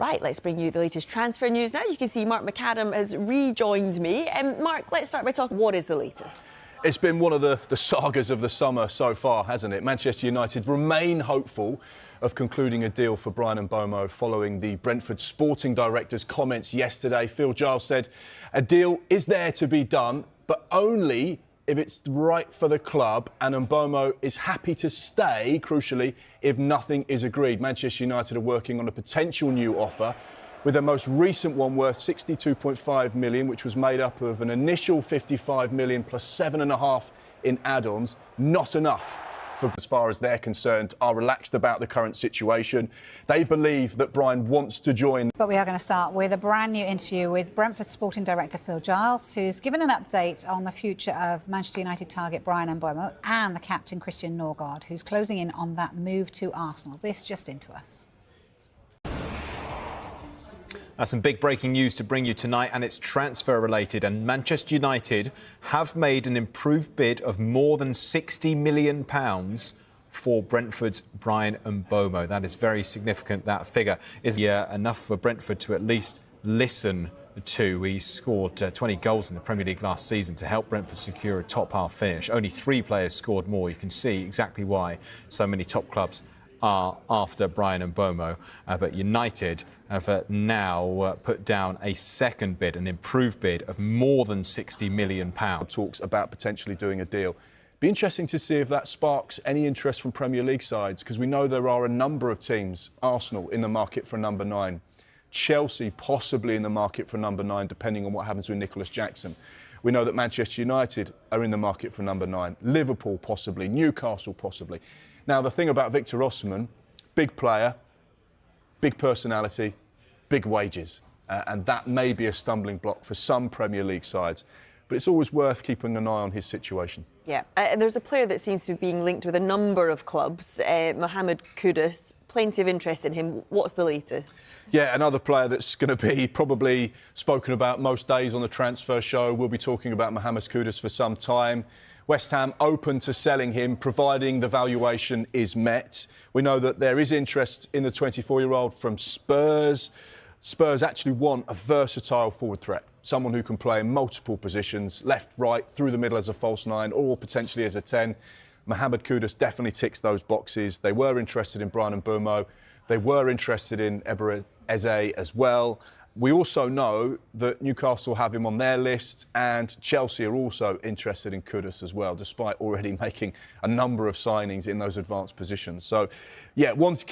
Right, let's bring you the latest transfer news now. You can see Mark McAdam has rejoined me. Mark, let's start by talking, what is the latest? It's been one of the sagas of the summer so far, hasn't it? Manchester United remain hopeful of concluding a deal for Bryan Mbeumo following the Brentford sporting director's comments yesterday. Phil Giles said a deal is there to be done, but only if it's right for the club, and Mbeumo is happy to stay, crucially, if nothing is agreed. Manchester United are working on a potential new offer, with their most recent one worth £62.5 million, which was made up of an initial £55 million plus £7.5 in add-ons. Not enough, for, as far as they're concerned, are relaxed about the current situation. They believe that Bryan wants to join. But we are going to start with a brand new interview with Brentford sporting director Phil Giles, who's given an update on the future of Manchester United target Bryan Mbeumo and the captain Christian Norgard, who's closing in on that move to Arsenal. This just into us. Some big breaking news to bring you tonight, and it's transfer related, and Manchester United have made an improved bid of more than £60 million for Brentford's Bryan Mbeumo. That is very significant. That figure is enough for Brentford to at least listen to. He scored 20 goals in the Premier League last season to help Brentford secure a top half finish. Only 3 players scored more. You can see exactly why so many top clubs are after Bryan Mbeumo, but United have now put down a second bid, an improved bid of more than £60 million. Talks about potentially doing a deal. Be interesting to see if that sparks any interest from Premier League sides, because we know there are a number of teams, Arsenal in the market for number 9, Chelsea possibly in the market for number 9, depending on what happens with Nicholas Jackson. We know that Manchester United are in the market for number 9, Liverpool possibly, Newcastle possibly. Now, the thing about Victor Osimhen, big player, big personality, big wages. And that may be a stumbling block for some Premier League sides. But it's always worth keeping an eye on his situation. Yeah, there's a player that seems to be being linked with a number of clubs, Mohamed Kudus. Plenty of interest in him. What's the latest? Yeah, another player that's going to be probably spoken about most days on the transfer show. We'll be talking about Mohamed Kudus for some time. West Ham open to selling him, providing the valuation is met. We know that there is interest in the 24-year-old from Spurs. Spurs actually want a versatile forward threat, someone who can play in multiple positions, left, right, through the middle as a false 9, or potentially as a 10. Mohamed Kudus definitely ticks those boxes. They were interested in Bryan Mbeumo. They were interested in Eber Eze as well. We also know that Newcastle have him on their list, and Chelsea are also interested in Kudus as well, despite already making a number of signings in those advanced positions. So, yeah, once